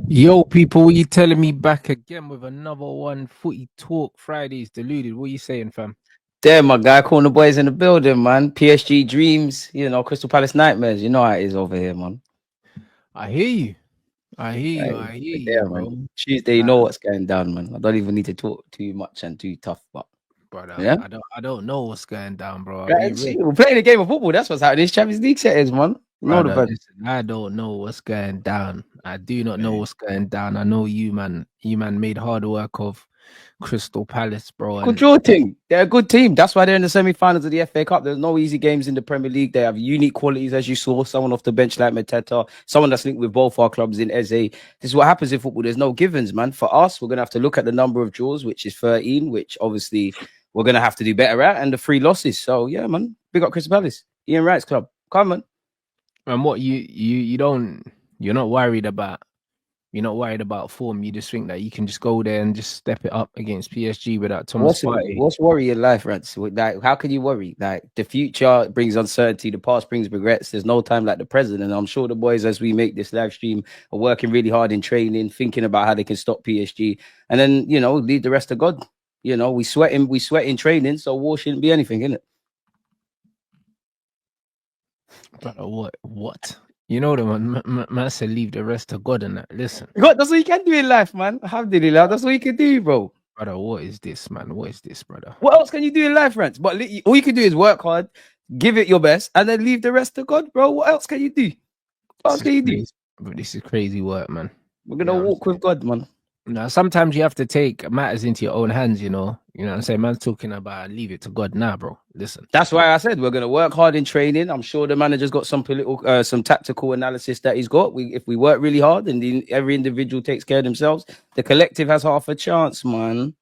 Yo, people, what you telling me back again with another one? Footy Talk Fridays, Deluded. What you saying, fam? Damn, my guy, calling the boys in the building, man. PSG dreams, Crystal Palace nightmares. You know how it is over here, man. I hear you. I hear you. Hey, I hear you, yeah, man. bro. Tuesday, you know what's going down, man. I don't even need to talk too much and too tough, but Brother, yeah. I don't know what's going down, bro. I'll be Right, real. see, we're playing a game of football. That's what's happening. It's Champions League settings, man. You know the Brother, bad. listen, I don't know what's going down. I do not know what's going down. I know you, man. You, man, made hard work of Crystal Palace, bro. Good And draw team. They're a good team. That's why they're in the semi-finals of the FA Cup. There's no easy games in the Premier League. They have unique qualities, as you saw. Someone off the bench like Mateta, someone that's linked with both our clubs in Eze. This is what happens in football. There's no givens, man. For us, we're gonna have to look at the number of draws, which is 13, which obviously we're gonna have to do better at, and the 3 losses. So yeah, man. Big up Crystal Palace, Ian Wright's club. Come on. and what you don't you're not worried about. You're not worried about form. You just think that you can just go there and just step it up against PSG without Thomas Partey. What's worry in life, Rance? Like, how can you worry? Like, the future brings uncertainty, the past brings regrets. There's no time like the present. And I'm sure the boys, as we make this live stream, are working really hard in training, thinking about how they can stop PSG, and then leave the rest to God. We sweat in training, so war shouldn't be anything, innit? But what? You know the man said leave the rest to God and that. Listen, God, that's what you can do in life, man. Alhamdulillah, that's what you can do, bro. brother, what is this, man? What is this, brother? What else can you do in life, Rance? But all you can do is work hard, give it your best, and then leave the rest to God, bro. What else can you do? What else can you do? This is crazy work, man. We're gonna walk with God, man. Now, sometimes you have to take matters into your own hands, you know. You know what I'm saying? Man's talking about leave it to God. Nah, bro. Listen. That's why I said we're gonna work hard in training. I'm sure the manager's got some some tactical analysis that he's got. If we work really hard and every individual takes care of themselves, the collective has half a chance, man.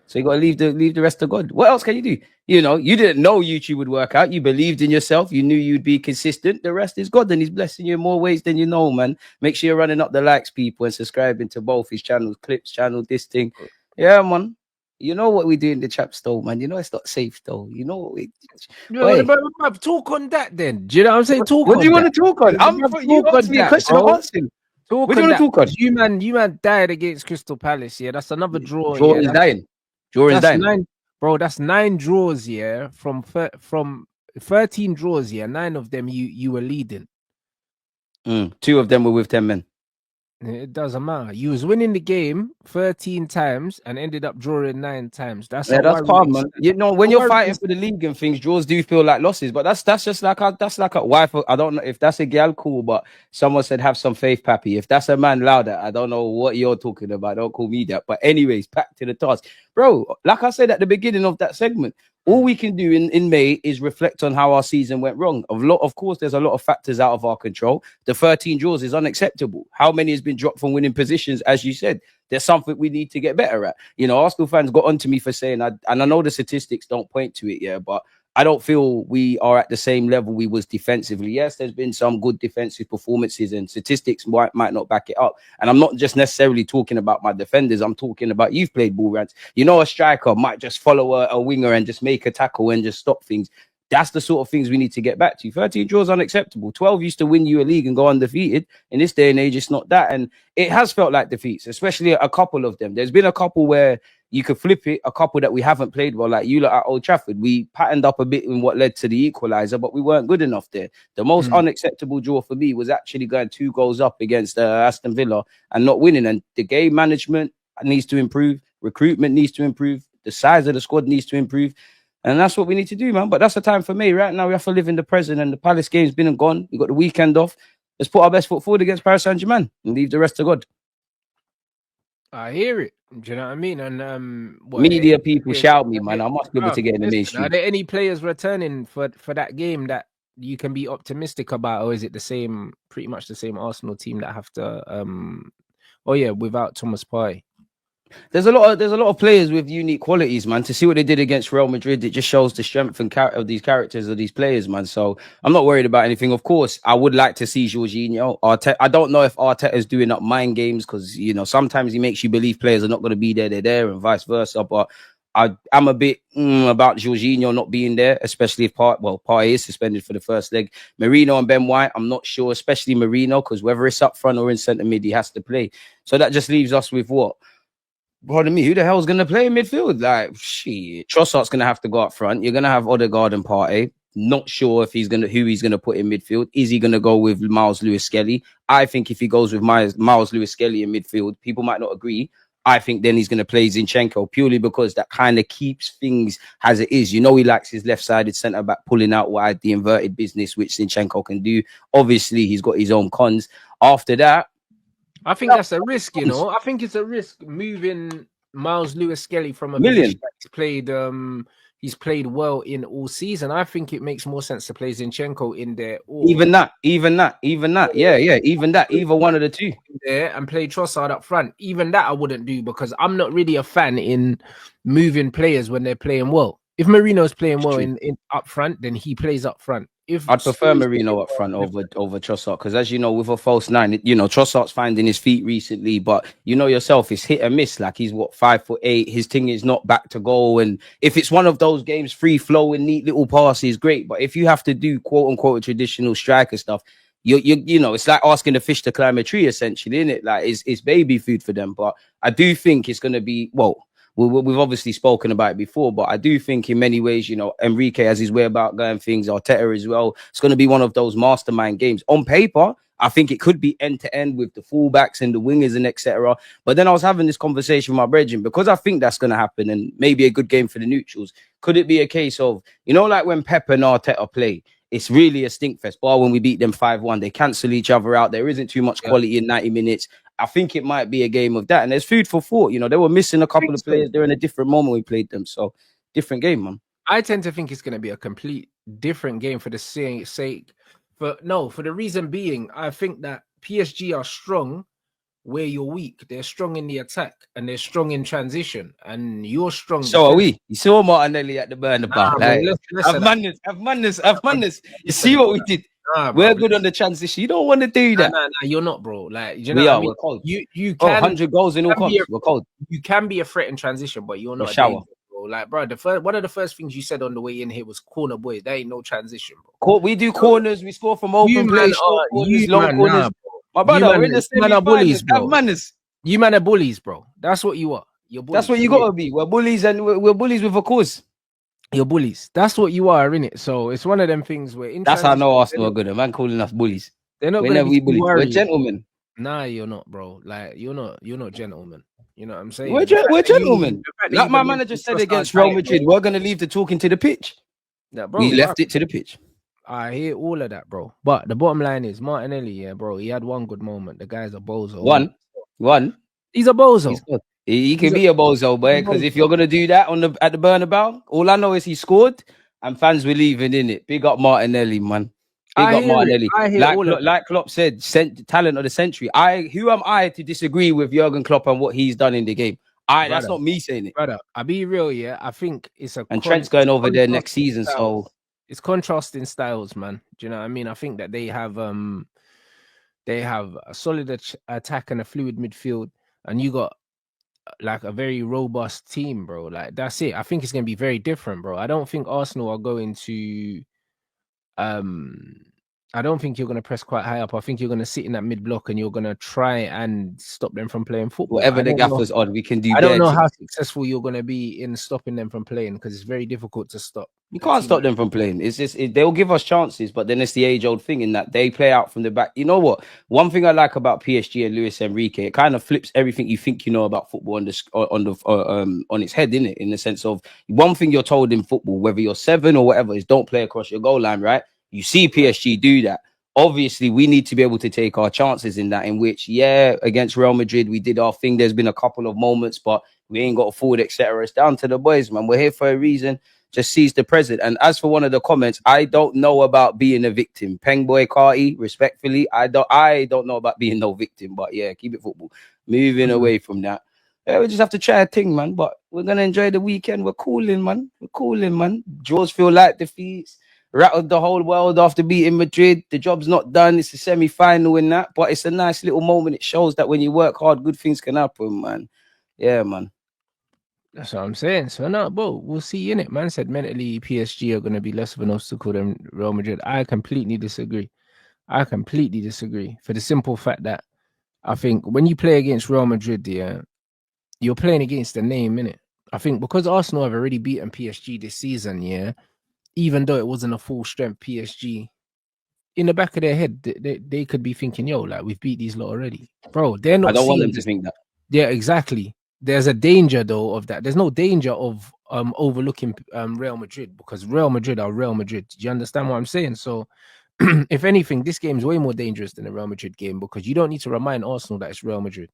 So you got to leave the rest to God. What else can you do? You didn't know YouTube would work out. You believed in yourself. You knew you'd be consistent. The rest is God, and He's blessing you in more ways than you know, man. Make sure you're running up the likes, people, and subscribing to both his channels, Clips channel, this thing. Yeah, man. You know what we do in the trap store, man. You know it's not safe, though. You know what we. But talk on that then. Do you know what I'm saying? Talk. What do you want to talk on? You asked me a question. I'm answering. What do you want to talk on? You man died against Crystal Palace. Yeah, that's another draw. Draw is dying. Draw is dying. Bro, that's 9 draws, yeah. From 13 draws, yeah. 9 of them you were leading. 2 of them were with 10 men. It doesn't matter. You was winning the game 13 times and ended up drawing 9 times. That's calm, man. When you're fighting for the league and things, draws do feel like losses. But that's just like a wife. I don't know if that's a gal, cool. But someone said have some faith, Pappy. If that's a man, louder. I don't know what you're talking about. Don't call me that. But anyways, back to the task, bro. Like I said at the beginning of that segment, all we can do in May is reflect on how our season went wrong. Of course, there's a lot of factors out of our control. The 13 draws is unacceptable. How many has been dropped from winning positions, as you said? There's something we need to get better at. Arsenal fans got onto me for saying, and I know the statistics don't point to it, yeah, but I don't feel we are at the same level we was defensively. Yes, there's been some good defensive performances and statistics might not back it up. And I'm not just necessarily talking about my defenders. I'm talking about you've played ball rounds. A striker might just follow a winger and just make a tackle and just stop things. That's the sort of things we need to get back to. 13 draws unacceptable. 12 used to win you a league and go undefeated. In this day and age, it's not that. And it has felt like defeats, especially a couple of them. There's been a couple where you could flip it, a couple that we haven't played well, like you lot at Old Trafford. We patterned up a bit in what led to the equaliser, but we weren't good enough there. The most unacceptable draw for me was actually going 2 goals up against Aston Villa and not winning. And the game management needs to improve. Recruitment needs to improve. The size of the squad needs to improve. And that's what we need to do, man. But that's the time for me. Right now, we have to live in the present. And the Palace game's been and gone. We got the weekend off. Let's put our best foot forward against Paris Saint-Germain and leave the rest to God. I hear it. Do you know what I mean? And media people shout me, man. I must be able to get in the mainstream. Are there any players returning for that game that you can be optimistic about, or is it pretty much the same Arsenal team that have to? Without Thomas Partey. There's a lot of players with unique qualities, man. To see what they did against Real Madrid, it just shows the strength and character of these characters of these players, man. So I'm not worried about anything. Of course, I would like to see Jorginho. Arteta, I don't know if Arteta's doing up mind games because sometimes he makes you believe players are not going to be there, they're there, and vice versa. But I'm a bit about Jorginho not being there, especially if Partey is suspended for the first leg. Merino and Ben White, I'm not sure, especially Merino, because whether it's up front or in centre mid, he has to play. So that just leaves us with what? Pardon me, who the hell's going to play in midfield? Like, shit. Trossard's going to have to go up front. You're going to have Odegaard and Partey. Not sure if who he's going to put in midfield. Is he going to go with Miles Lewis-Skelly? I think if he goes with Miles Lewis-Skelly in midfield, people might not agree. I think then he's going to play Zinchenko purely because that kind of keeps things as it is. You know, he likes his left-sided centre-back pulling out wide, the inverted business, which Zinchenko can do. Obviously, he's got his own cons. After that, I think that's a risk, you know. I think it's a risk moving Miles Lewis-Skelly from a position he's played well in all season. I think it makes more sense to play Zinchenko in there. Even that. Yeah. Even that. Either one of the two. There and play Trossard up front. Even that I wouldn't do because I'm not really a fan in moving players when they're playing well. If Marino's playing well in up front, then he plays up front. I'd prefer Merino up front over Trossard because, as you know, with a false nine, you know, Trossard's finding his feet recently, but you know yourself, it's hit and miss. Like he's 5'8". His thing is not back to goal, and if it's one of those games, free flowing, neat little passes, great. But if you have to do quote unquote traditional striker stuff, you know, it's like asking a fish to climb a tree, essentially, isn't it? Like it's baby food for them. But I do think it's going to be We've obviously spoken about it before, but I do think in many ways, you know, Enrique has his way about going things, Arteta as well. It's going to be one of those mastermind games. On paper, I think it could be end-to-end with the fullbacks and the wingers and etc. But then I was having this conversation with my brethren because I think that's going to happen and maybe a good game for the neutrals. Could it be a case of, you know, like when Pep and Arteta play, it's really a stinkfest. Bar when we beat them 5-1, they cancel each other out. There isn't too much quality in 90 minutes. I think it might be a game of that. And there's food for thought. You know, they were missing a couple of players. They're in a different moment we played them. So, different game, man. I tend to think it's going to be a complete different game for the sake. For the reason being, I think that PSG are strong where you're weak. They're strong in the attack and they're strong in transition. And you're strong. So are we. You saw Martinelli at the Bernabeu. Have madness. You see what we did? We're good on the transition. You don't want to do that. Nah, you're not, bro. Like, you know what I mean? We're cold. You can 100 goals in all comps. We're cold. You can be a threat in transition, but you're not. Shower. Bro. Like, bro, one of the first things you said on the way in here was corner boy. There ain't no transition, bro. We do corners. We score from open play. Long corners. My brother, we're in the semi-finals. Have madness. You man are bullies, bro. That's what you are. You're bullies. That's what you gotta be. We're bullies and we're bullies with a cause. You're bullies. That's what you are, innit? So it's one of them things where that's how I know Arsenal are good. A man calling us bullies. They're not gonna be bullies. We're gentlemen. Nah, you're not, bro. Like you're not gentlemen. You know what I'm saying? We're gentlemen. Like my manager said against Real Madrid, we're gonna leave the talking to the pitch. Yeah, bro, we left it to the pitch. I hear all of that, bro. But the bottom line is Martinelli, yeah, bro. He had one good moment. The guy's a bozo. One. He's a bozo. He can be a bozo, boy. Because if you're gonna do that at the Bernabeu, all I know is he scored and fans were leaving in it. Big up Martinelli, man. Big up Martinelli. Like Klopp said, talent of the century. Who am I to disagree with Jurgen Klopp and what he's done in the game? That's not me saying it. Brother, I'll be real, yeah. I think it's a Trent's going over there next season, so it's contrasting styles, man. Do you know what I mean? I think that they have a solid attack and a fluid midfield, and you got like a very robust team, bro. Like that's it. I think it's gonna be very different, bro. I don't think Arsenal are going to I don't think you're going to press quite high up. I think you're going to sit in that mid block and you're going to try and stop them from playing football. Whatever the gaffer's on, we can do. I don't know how successful you're going to be in stopping them from playing because it's very difficult to stop. You can't stop them from playing. It's just they'll give us chances, but then it's the age-old thing in that they play out from the back. You know what? One thing I like about PSG and Luis Enrique, it kind of flips everything you think you know about football on its head, innit? In the sense of one thing you're told in football, whether you're 7 or whatever, is don't play across your goal line, right? You see PSG do that. Obviously, we need to be able to take our chances in that, in which, against Real Madrid, we did our thing. There's been a couple of moments, but we ain't got a forward, etc. It's down to the boys, man. We're here for a reason. Just seize the present. And as for one of the comments, I don't know about being a victim. Pengboy Carty, respectfully, I don't know about being no victim, but yeah, keep it football. Moving away from that. Yeah, we just have to try a thing, man. But we're going to enjoy the weekend. We're cooling, man. Draws feel like defeats. Rattled the whole world after beating Madrid. The job's not done. It's a semi-final in that, but it's a nice little moment. It shows that when you work hard, good things can happen, man. Yeah, man. That's what I'm saying. So no, bro, we'll see in it. Man said mentally PSG are going to be less of an obstacle than Real Madrid. I completely disagree. I completely disagree for the simple fact that I think when you play against Real Madrid, yeah, you're playing against the name, innit? I think because Arsenal have already beaten PSG this season, yeah, even though it wasn't a full strength PSG, in the back of their head, they could be thinking, yo, like we've beat these lot already. Bro, they're I not don't want seeing them to this. think that. Yeah, exactly. There's a danger though of that. There's no danger of overlooking Real Madrid because Real Madrid are Real Madrid. Do you understand what I'm saying? So if anything, this game is way more dangerous than the Real Madrid game because you don't need to remind Arsenal that it's Real Madrid.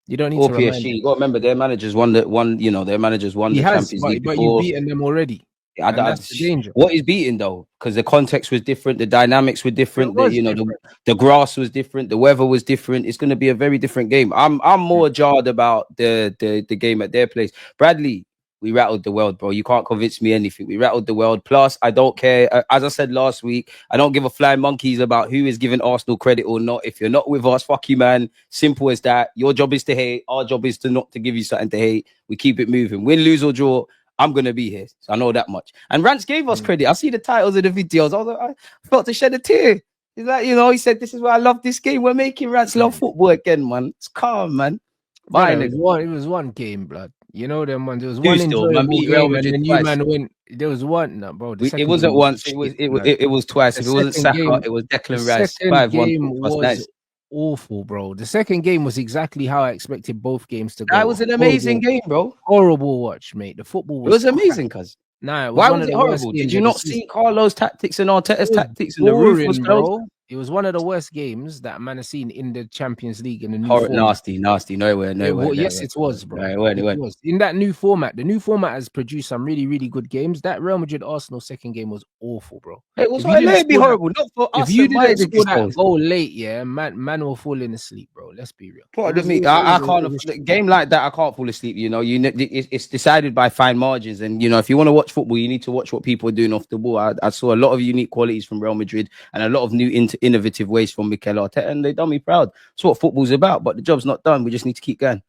You don't need Or to remind PSG. them. You got to remember their managers won their managers won He the has, Champions League but you've before. beaten them already, and that's the danger. What is beating though? Because the context was different, the dynamics were different. It was different. The grass was different, the weather was different. It's going to be a very different game. I'm more jarred about the game at their place. Bradley, we rattled the world, bro. You can't convince me anything. We rattled the world. Plus, I don't care. As I said last week, I don't give a flying monkeys about who is giving Arsenal credit or not. If you're not with us, fuck you, man. Simple as that. Your job is to hate. Our job is to not to give you something to hate. We keep it moving. Win, lose or draw. I'm gonna be here. So I know that much. And Rance gave us credit. I see the titles of the videos. I felt to shed a tear. He's like, he said, "This is why I love this game. We're making Rance love football again, man. It's calm, man." But it was one game, blood. You know them ones. There was one still, man, enjoyable beat Real game, and Madrid then you twice. man win. There was one, no, bro. It wasn't once. It was twice. If it wasn't Saka, it was Declan Rice. The 5-1 game was nice. awful, bro. The second game was exactly how I expected both games to go. That was an amazing game, bro. Horrible watch, mate. The football was. It was amazing, cuz. Nah, why was it horrible? Did you not see Carlo's tactics and Arteta's tactics? And the roof was closed? Bro. It was one of the worst games that man has seen in the Champions League in the new format. Nasty. Nowhere. Yes, it was, bro. It was. In that new format. The new format has produced some really, really good games. That Real Madrid Arsenal second game was awful, bro. It was be horrible. Not for us. If you didn't score that goal late, yeah, man will fall in asleep, bro. Let's be real. I can't. A game like that, I can't fall asleep. It's decided by fine margins, and if you want to watch football, you need to watch what people are doing off the ball. I saw a lot of unique qualities from Real Madrid and a lot of new innovative ways from Mikel Arteta, and they done me proud. That's what football's about. But the job's not done. We just need to keep going.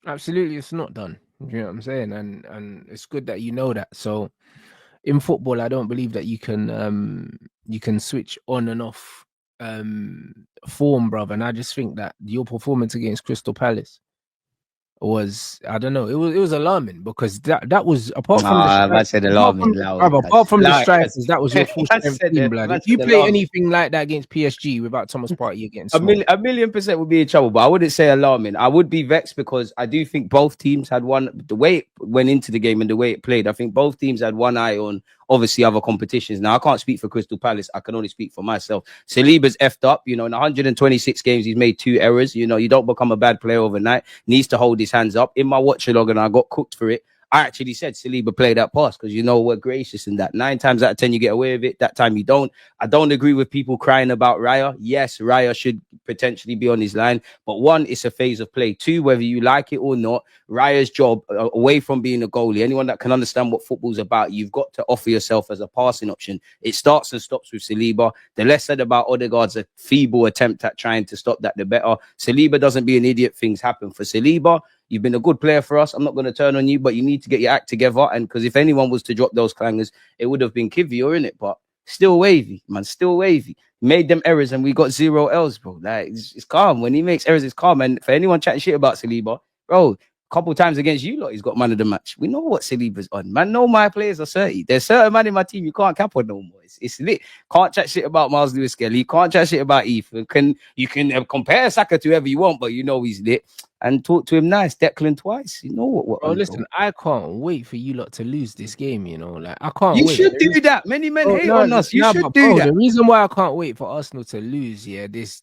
Absolutely, it's not done. You know what I'm saying? And it's good that you know that. So in football, I don't believe that you can switch on and off form, brother. And I just think that your performance against Crystal Palace was, I don't know, it was alarming because that was apart from I said alarming. Apart from the strikers, that was your full strength team, blood. If you play anything like that against PSG without Thomas Partey against a million % would be in trouble, but I wouldn't say alarming. I would be vexed because I do think both teams had the way it went into the game and the way it played. I think both teams had one eye on obviously other competitions. Now I can't speak for Crystal Palace. I can only speak for myself. Saliba's effed up. In 126 games, he's made 2 errors. You don't become a bad player overnight. Needs to hold his hands up. In my watch log, and I got cooked for it, I actually said Saliba play that pass because we're gracious in that. 9 times out of 10 you get away with it. That time you don't. I don't agree with people crying about Raya. Yes, Raya should potentially be on his line, but 1, it's a phase of play. 2, whether you like it or not, Raya's job, away from being a goalie, anyone that can understand what football's about, you've got to offer yourself as a passing option. It starts and stops with Saliba. The less said about Odegaard's a feeble attempt at trying to stop that, the better. Saliba doesn't be an idiot. Things happen for Saliba. You've been a good player for us. I'm not going to turn on you, but you need to get your act together. And because if anyone was to drop those clangers, it would have been Kivior, innit? But still wavy, man. Still wavy. Made them errors and we got 0 L's, bro. Like, it's calm. When he makes errors, it's calm. And for anyone chatting shit about Saliba, bro, a couple times against you lot, he's got man of the match. We know what Saliba's on. Man, know my players are 30. There's certain man in my team you can't cap on no more. It's lit. Can't chat shit about Miles Lewis Skelly. Can't chat shit about Ethan. You can compare Saka to whoever you want, but he's lit. And talk to him nice. Declan twice. You know what? Bro, listen, I can't wait for you lot to lose this game. Like I can't. You wait. should do that. Many men hate on us. You should do that. The reason why I can't wait for Arsenal to lose, this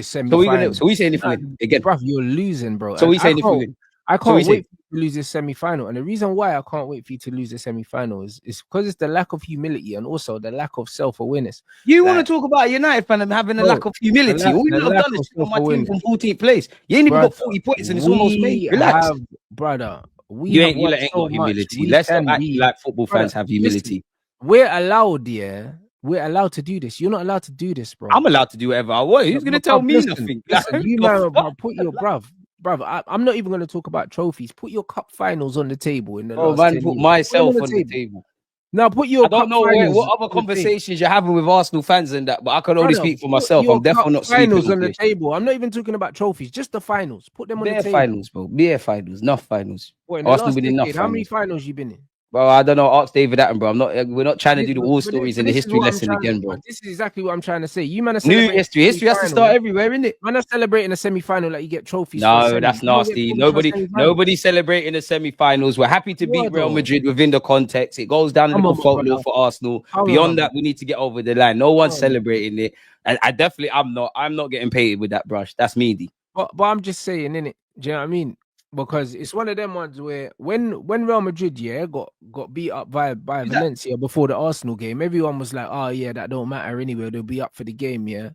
semi-final. So we saying if we win again, bro, you're losing, bro. So we saying if we win. I can't wait for you to lose this semi-final. And the reason why I can't wait for you to lose the semi-final is because it's the lack of humility and also the lack of self-awareness. You want to talk about a United fan and having a lack of humility. All you have done is put my team from 14th place. You ain't even got 40 points and it's almost made. Relax. Brother. You ain't got humility. Let's not act like football fans have humility. We're allowed, We're allowed to do this. You're not allowed to do this, bro. I'm allowed to do whatever I want. Who's going to tell me nothing? Listen, you man, put your bruv. brother, I'm not even going to talk about trophies. Put your cup finals on the table in the Oh last man, 10 put years. myself on the table. Now put I your don't cup know finals what other on the table. conversations you're having with Arsenal fans and that, but I can only Brother, speak for put myself. your I'm definitely cup not sleeping finals on on the PSG. table. I'm not even talking about trophies, just the finals. Put them on the Bare table. finals, bro. Bare finals, enough finals. What, in the Arsenal last winning enough decade, how many finals. finals you been in? Bro, I don't know. Ask David Attenborough. I'm not. We're not trying to do the war stories and the This is history what I'm lesson trying. again, bro. This is exactly what I'm trying to say. You man are New celebrating history. History has to start everywhere, isn't it? Man are celebrating a semi-final like you get trophies for a No, semi. that's You don't get nasty. trophies for a semi-final. Nobody celebrating the semi-finals. We're happy to beat Real Though. Madrid within the context. It goes down a Come little on, my folklore brother. for Arsenal. Come on, Beyond my that, brother. we need to get over the line. No one's Come on. celebrating it. And I definitely, I'm not getting painted with that brush. That's me. But I'm just saying, innit? Do you know what I mean? Because it's one of them ones where when Real Madrid, got beat up by Valencia before the Arsenal game, everyone was like, "Oh yeah, that don't matter anyway. They'll be up for the game, yeah."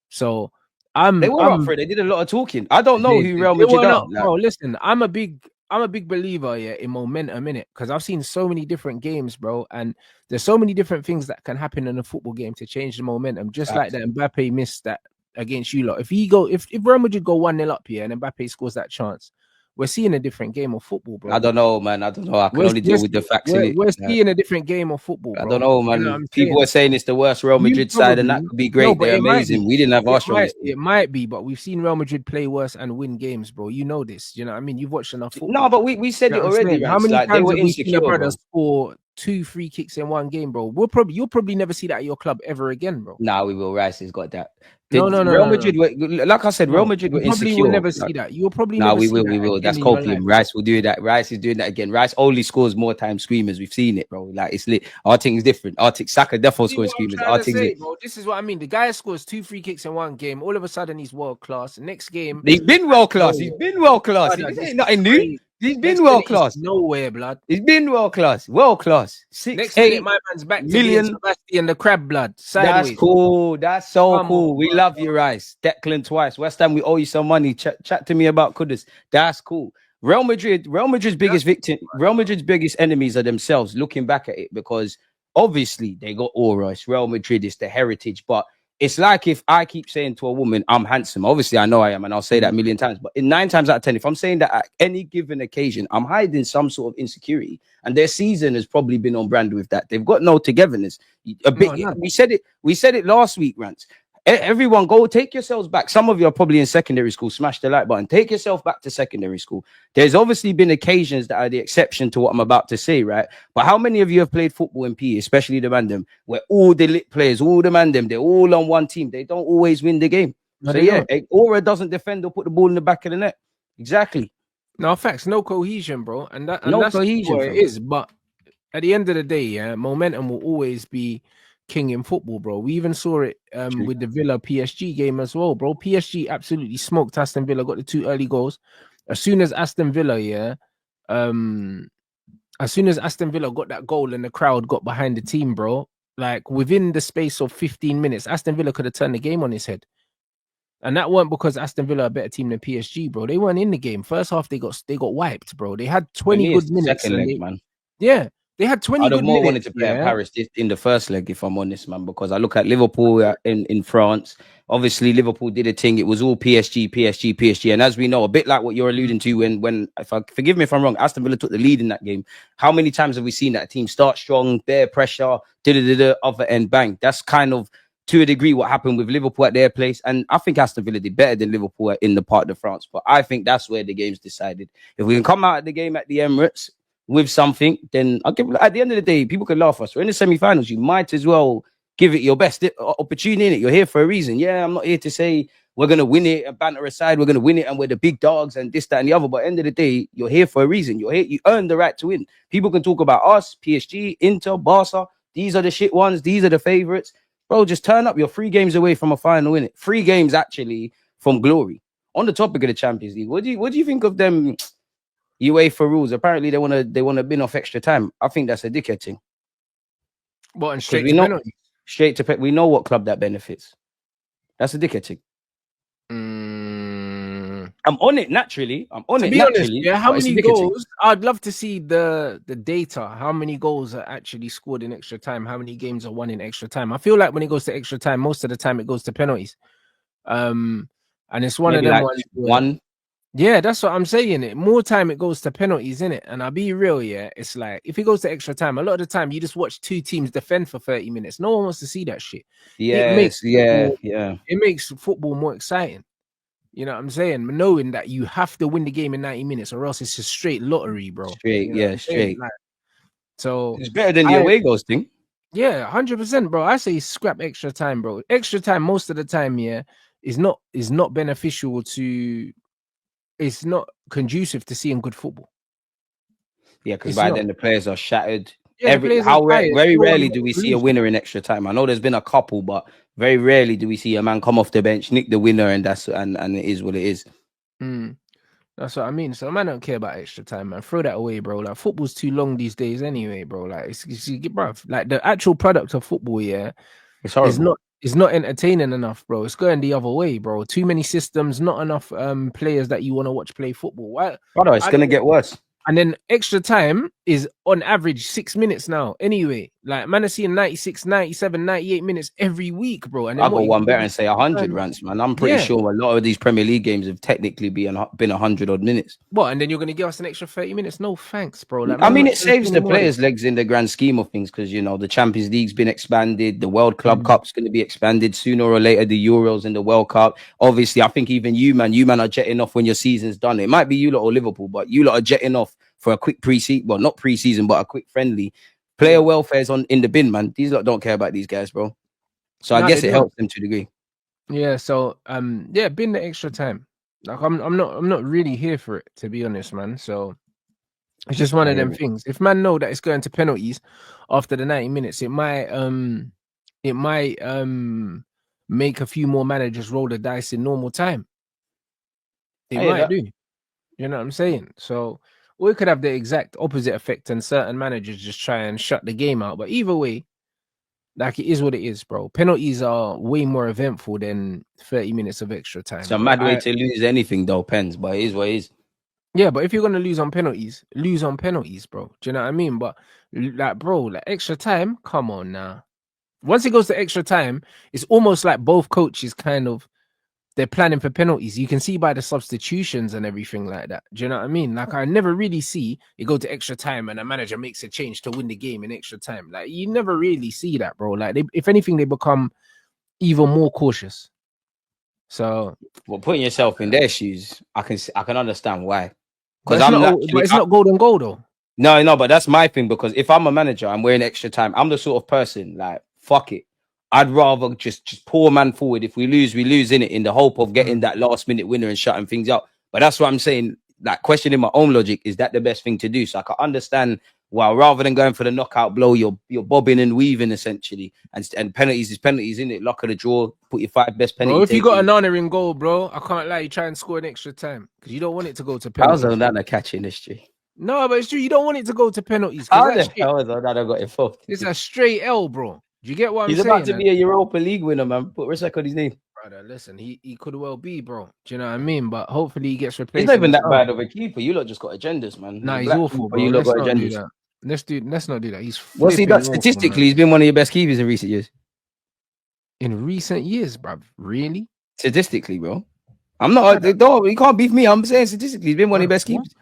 So They were up for it. They did a lot of talking. I don't know who Real Madrid are. Bro, listen, I'm a big believer, in momentum, innit? Because I've seen so many different games, bro, and there's so many different things that can happen in a football game to change the momentum. Just like that Mbappe missed that against you lot. If Real Madrid go 1-0 up here and Mbappe scores that chance, we're seeing a different game of football, bro. I don't know, man. I don't know. I can only deal with the facts in it. We're seeing a different game of football, bro. I don't know, man. You know People are saying it's the worst Real Madrid side, and that could be great. They're amazing. We didn't have our strongest. It might be, but we've seen Real Madrid play worse and win games, bro. You know this. You know what I mean? You've watched enough football. No, but we said it already. How many times have we seen a brother score 2 free kicks in one game, bro? You'll probably never see that at your club ever again, bro. Nah, we will. Rice has got that. No. Real Madrid, like I said, Real Madrid were insecure. Probably will never see that. You'll probably never see that. We will. That's copium. Rice will do that. Rice is doing that again. Rice only scores more time screamers. We've seen it, bro. Like it's lit. Our thing is different. Saka definitely scoring screamers. Our thing's lit. Bro, this is what I mean. The guy scores 2 free kicks in one game. All of a sudden, he's world class. Next game, he's been world class. He's been world class. Ain't nothing new. He's been world class. Nowhere, blood. He's been world class. World class. 6, 8 my man's back million. To Sebastian the crab blood. Sideways. That's cool. That's so cool. We love you, Rice. Declan twice. West Ham, we owe you some money. Chat to me about Kudus. That's cool. Real Madrid's biggest victim. Real Madrid's biggest enemies are themselves. Looking back at it, because obviously they got aura. It's Real Madrid. It's the heritage, but. It's like if I keep saying to a woman, I'm handsome. Obviously, I know I am, and I'll say that 1,000,000 times. But in 9 times out of 10, if I'm saying that at any given occasion, I'm hiding some sort of insecurity. And their season has probably been on brand with that. They've got no togetherness. We said it last week, Rants. Everyone go take yourselves back. Some of you are probably in secondary school. Smash the like button. Take yourself back to secondary school. There's obviously been occasions that are the exception to what I'm about to say, right? But how many of you have played football in PE, especially the mandem, where all the lit players, all the mandem, they're all on one team. They don't always win the game. So yeah, aura doesn't defend or put the ball in the back of the net. Exactly. No facts, no cohesion, bro. And that's cohesion, what it is. But at the end of the day, momentum will always be king in football, bro. We even saw it with the Villa PSG game as well, bro. PSG absolutely smoked Aston Villa, got the 2 early goals. As soon as Aston Villa got that goal and the crowd got behind the team, bro, like within the space of 15 minutes, Aston Villa could have turned the game on his head. And that weren't because Aston Villa are a better team than PSG, bro. They weren't in the game. First half, they got wiped, bro. They had 20 good minutes. Second leg, man. Yeah. They had 20 good minutes. I'd have more wanted to play at Paris in the first leg, if I'm honest, man, because I look at Liverpool in France. Obviously, Liverpool did a thing. It was all PSG. And as we know, a bit like what you're alluding to, when forgive me if I'm wrong, Aston Villa took the lead in that game. How many times have we seen that team start strong, bear pressure, other end, bang? That's kind of, to a degree, what happened with Liverpool at their place. And I think Aston Villa did better than Liverpool in the part of France. But I think that's where the game's decided. If we can come out of the game at the Emirates with something, then I'll give. At the end of the day, people can laugh at us. We're in the semi-finals. You might as well give it your best opportunity. You're here for a reason. Yeah, I'm not here to say we're gonna win it and banter aside. We're gonna win it and we're the big dogs and this, that, and the other. But at the end of the day, you're here for a reason. You're here. You earned the right to win. People can talk about us, PSG, Inter, Barca. These are the shit ones. These are the favorites. Bro, just turn up. You're 3 games away from a final, innit? 3 games actually from glory. On the topic of the Champions League, what do you think of them? UEFA rules. Apparently, they want to bin off extra time. I think that's a dickhead thing. But and straight to penalty. Straight to we know what club that benefits. That's a dickhead thing. I'm on it naturally. Yeah, how many goals? I'd love to see the data. How many goals are actually scored in extra time? How many games are won in extra time? I feel like when it goes to extra time, most of the time it goes to penalties. And it's one of them ones. Yeah, that's what I'm saying. It more time it goes to penalties, innit? And I'll be real, yeah. It's like if it goes to extra time, a lot of the time you just watch two teams defend for 30 minutes. No one wants to see that shit. It makes Yes, yeah, football, yeah. it makes football more exciting. You know what I'm saying? Knowing that you have to win the game in 90 minutes, or else it's a straight lottery, bro. Straight, You know what yeah, I'm saying? straight. Like, so It's better than the I away goals thing. yeah, 100%, bro. I say scrap extra time, bro. Extra time most of the time, yeah, is not beneficial to. It's not conducive to seeing good football. Yeah, because It's by not. then the players are shattered. Yeah, the players are tired. Very No one rarely wants do we to see a lose. winner in extra time. I know there's been a couple, but very rarely do we see a man come off the bench, nick the winner, and and it is what it is. Mm, that's what I mean. So man, don't care about extra time, man. Throw that away, bro. Like football's too long these days, anyway, bro. Like, bro, like the actual product of football, yeah, It's is horrible. not entertaining enough, bro. It's going the other way, bro. Too many systems, not enough players that you want to watch play football. Why? Brother, it's I gonna don't. get worse. And then extra time is on average 6 minutes now. Anyway, like man, I see 96, 97, 98 minutes every week, bro. And then I'll go what? one better and say 100 Time? rants, man. I'm pretty Yeah. sure a lot of these Premier League games have technically been 100 odd minutes. What? And then you're gonna give us an extra 30 minutes? No thanks, bro. Like I man, mean, not it saves the anymore. players' legs in the grand scheme of things because, the Champions League's been expanded. The World Club Mm. Cup's going to be expanded sooner or later, the Euros and the World Cup. Obviously, I think even you, man are jetting off when your season's done. It might be you lot or Liverpool, but you lot are jetting off for a quick pre-season. Well, not pre-season, but a quick friendly. Player welfare's in the bin, man. These lot don't care about these guys, bro. So I No, they guess it don't. helps them to a degree. Yeah. So yeah, been the extra time. Like I'm not really here for it, to be honest, man. So it's just one I of hear them it. things. If man know that it's going to penalties after the 90 minutes, it might make a few more managers roll the dice in normal time. It I hear might that. do. You know what I'm saying? So we could have the exact opposite effect, and certain managers just try and shut the game out. But either way, like it is what it is, bro. Penalties are way more eventful than 30 minutes of extra It's time, a bro. mad way to lose anything, though, Pens, but it is what it is. Yeah, but if you're gonna lose on penalties, lose on penalties, bro. Do you know what I mean? But like, bro, like extra time, come on now. Once it goes to extra time, it's almost like both coaches kind of they're planning for penalties. You can see by the substitutions and everything like that. Do you know what I mean? Like I never really see it go to extra time and a manager makes a change to win the game in extra time. Like you never really see that, bro. Like if anything, they become even more cautious. So, Well, putting yourself in their shoes, I can understand why. but Because it's I'm not. But actually it's not golden goal though. no, but that's my thing. Because if I'm a manager, I'm wearing extra time. I'm the sort of person like fuck it. I'd rather just pour a man forward. If we lose in it in the hope of getting that last minute winner and shutting things up. But that's what I'm saying. Like questioning my own logic, is that the best thing to do? So I can understand why rather than going for the knockout blow, you're bobbing and weaving essentially, and penalties is penalties in it. Luck of the draw. Put your 5 best Bro, penalty if you got takers. Onana in goal, bro, I can't lie. You try and score an extra time because you don't want it to go to How's penalties. Onana catching history? No, but it's true. You don't want it to go to penalties because How that the shit hell has Onana got involved? is a straight L, bro. Do you get what I'm He's about saying? to be a Europa League winner, man. Put respect on his name. Brother, listen, he could well be, bro. Do you know what I mean? But hopefully he gets He's replaced not in even the that summer. bad of a keeper. You lot just got agendas, man. Nah, The he's black awful, keeper, bro. you lot Let's got not do agendas. that. Let's not do that. He's What's he flipping done awful, statistically? man. He's been one of your best keepers in recent years. In recent years, bruv. Really? Statistically, bro. I'm not. Don't, you can't beef me. I'm saying statistically, he's been one of your best What? keepers.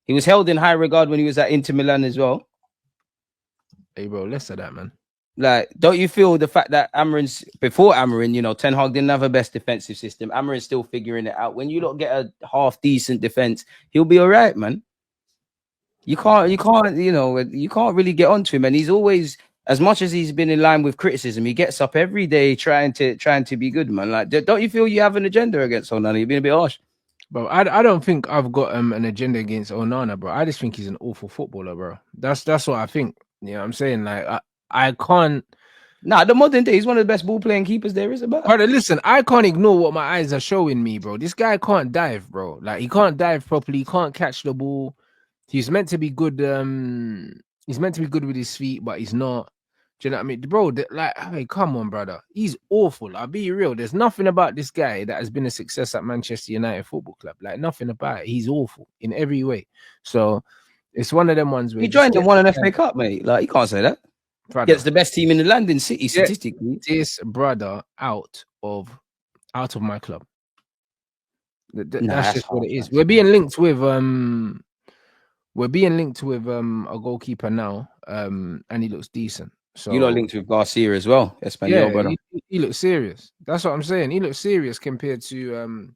He was held in high regard when he was at Inter Milan as well. Hey, bro, less of that, man. Like, don't you feel the fact that before Amarin, Ten Hag didn't have a best defensive system. Amarin's still figuring it out. When you don't get a half decent defense, he'll be all right, man. You can't really get onto him. And he's always, as much as he's been in line with criticism, he gets up every day trying to be good, man. Like, don't you feel you have an agenda against Onana? You're being a bit harsh. Bro, I don't think I've got an agenda against Onana, bro. I just think he's an awful footballer, bro. That's what I think. You know what I'm saying? Like I can't. Nah, the modern day, he's one of the best ball playing keepers there is about. Brother, listen, I can't ignore what my eyes are showing me, bro. This guy can't dive, bro. Like he can't dive properly. He can't catch the ball. He's meant to be good. He's meant to be good with his feet, but he's not. Do you know what I mean, bro? Like, hey, come on, brother. He's awful. I'll be real. There's nothing about this guy that has been a success at Manchester United Football Club. Like nothing about it. He's awful in every way. So it's one of them ones where He joined and won an FA Cup, mate. Like, you can't say that. brother, Gets the best team in the London City statistically. this brother out of my club. That's just what it is. We're being linked with a goalkeeper now, and he looks decent. So you lot linked with Garcia as well, Espanol, brother. He looks serious. That's what I'm saying. He looks serious compared to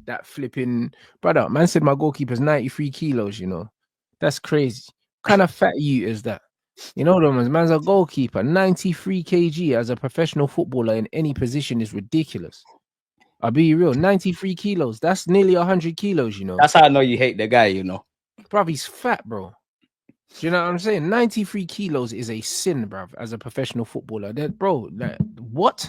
that flipping brother. Man said my goalkeeper's 93 kilos. You know, that's crazy. What kind of fat you is that? You know, man's a goalkeeper. 93 kg as a professional footballer in any position is ridiculous. I'll be real. 93 kilos. That's nearly 100 kilos. You know. That's how I know you hate the guy. You know, bruv, he's fat, bro. Do you know what I'm saying? 93 kilos is a sin, bruv, as a professional footballer. That, bro, like, what?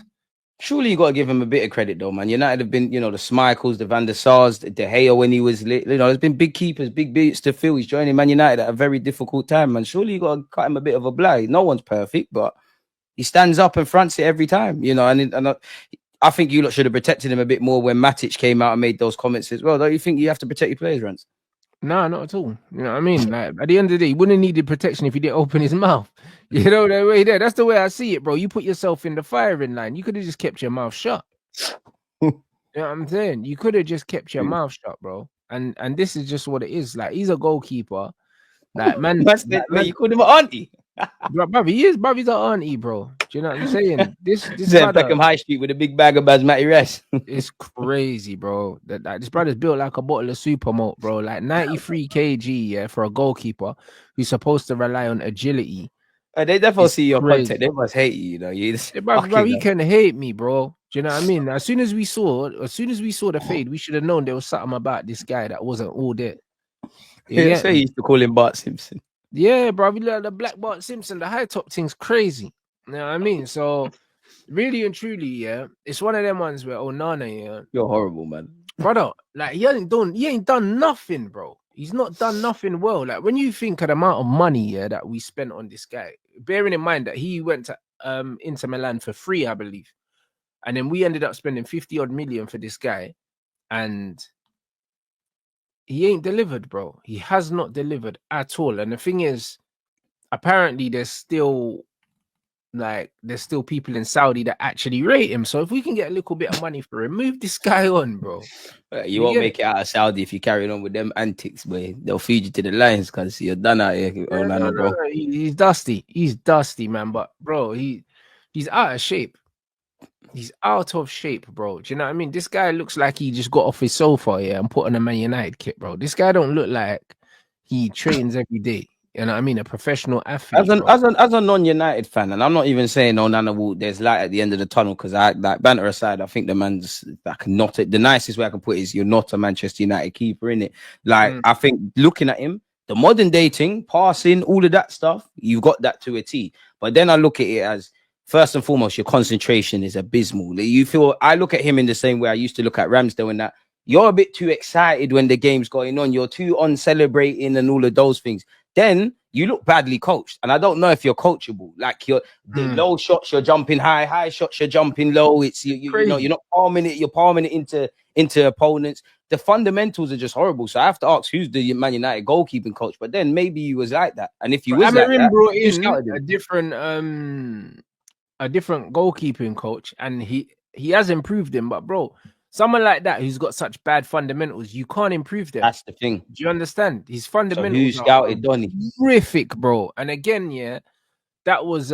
Surely you got to give him a bit of credit, though, man. United have been, you know, the Schmeichels, the Van der Sars, the De Gea when he was lit. You know, there's been big keepers, big boots to fill. He's joining Man United at a very difficult time, man. Surely you got to cut him a bit of a blow. No one's perfect, but he stands up and fronts it every time, you know. And I think you lot should have protected him a bit more when Matic came out and made those comments as well. Don't you think you have to protect your players, Rance? No, not at all. You know what I mean? Like, at the end of the day, he wouldn't have needed protection if he didn't open his mouth. You know that way there. That's the way I see it, bro. You put yourself in the firing line. You could have just kept your mouth shut. You know what I'm saying? You could have just kept your mouth shut, bro. And this is just what it is. Like, he's a goalkeeper. Like, man, you called him an auntie. Bro, he is, bro. He's an auntie, bro. Do you know what I'm saying? This Beckham High Street with a big bag of basmati rice. It's crazy, bro. That this brother's built like a bottle of supermalt, bro. Like 93 kg, yeah, for a goalkeeper who's supposed to rely on agility. They definitely see your content. They must hate you, know. Bro, he can hate me, bro. Do you know what I mean? As soon as we saw the fade, we should have known there was something about this guy that wasn't all there. Yeah, so he used to call him Bart Simpson. Yeah, bro. We like the black Bart Simpson. The high top thing's crazy. You know what I mean? So, really and truly, yeah, it's one of them ones where Onana, yeah, you're horrible, man, brother. Like he ain't done nothing, bro. He's not done nothing well. Like when you think of the amount of money, yeah, that we spent on this guy, bearing in mind that he went to Inter Milan for free, I believe, and then we ended up spending 50 odd million for this guy, and he ain't delivered, bro. He has not delivered at all. And the thing is, apparently there's still people in Saudi that actually rate him. So if we can get a little bit of money for him, move this guy on, bro. You won't make it out of Saudi if you carry on with them antics, boy. They'll feed you to the lions because you're done out here, bro. He's dusty. He's dusty, man. But bro, he's out of shape. He's out of shape, bro. Do you know what I mean? This guy looks like he just got off his sofa, yeah, and put on a Man United kit, bro. This guy don't look like he trains every day. You know what I mean? A professional athlete. As a non-United fan, and I'm not even saying Onana there's light at the end of the tunnel, because I like banter aside, I think the man's like not the nicest way I can put it is you're not a Manchester United keeper, innit? Like I think looking at him, the modern dating, passing, all of that stuff, you've got that to a T. But then I look at it as first and foremost, your concentration is abysmal. I look at him in the same way I used to look at Ramsdale, in that you're a bit too excited when the game's going on. You're too on celebrating and all of those things. Then you look badly coached. And I don't know if you're coachable. Like the low shots, you're jumping high shots, you're jumping low. It's you know, you're not palming it, you're palming it into opponents. The fundamentals are just horrible. So I have to ask, who's the Man United goalkeeping coach? But then maybe he was like that. And if you was like that, brought in a different goalkeeping coach, and he has improved him. But bro, someone like that who's got such bad fundamentals, you can't improve them. That's the thing. Do you understand? His fundamentals who scouted Donny? Horrific, bro. And again, yeah, that was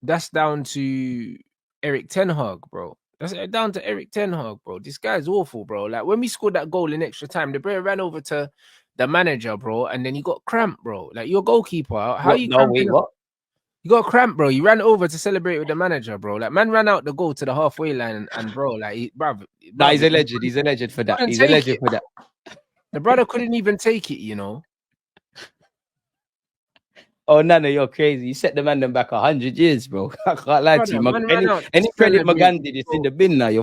that's down to Eric Ten Hag, bro. That's down to Eric Ten Hag, bro. This guy's awful, bro. Like when we scored that goal in extra time, the player ran over to the manager, bro, and then he got cramp, bro. Like your goalkeeper, how you? No, wait, what? You got cramp, bro. You ran over to celebrate with the manager, bro. Like, man ran out the goal to the halfway line, and bro, like, bro. Nah, he's a legend. He's a legend for that. He's a legend for that. The brother couldn't even take it, you know. Oh, Nana, you're crazy. You set the man them back 100 years, bro. I can't lie to you. Any credit Magandhi is in the bin now. You're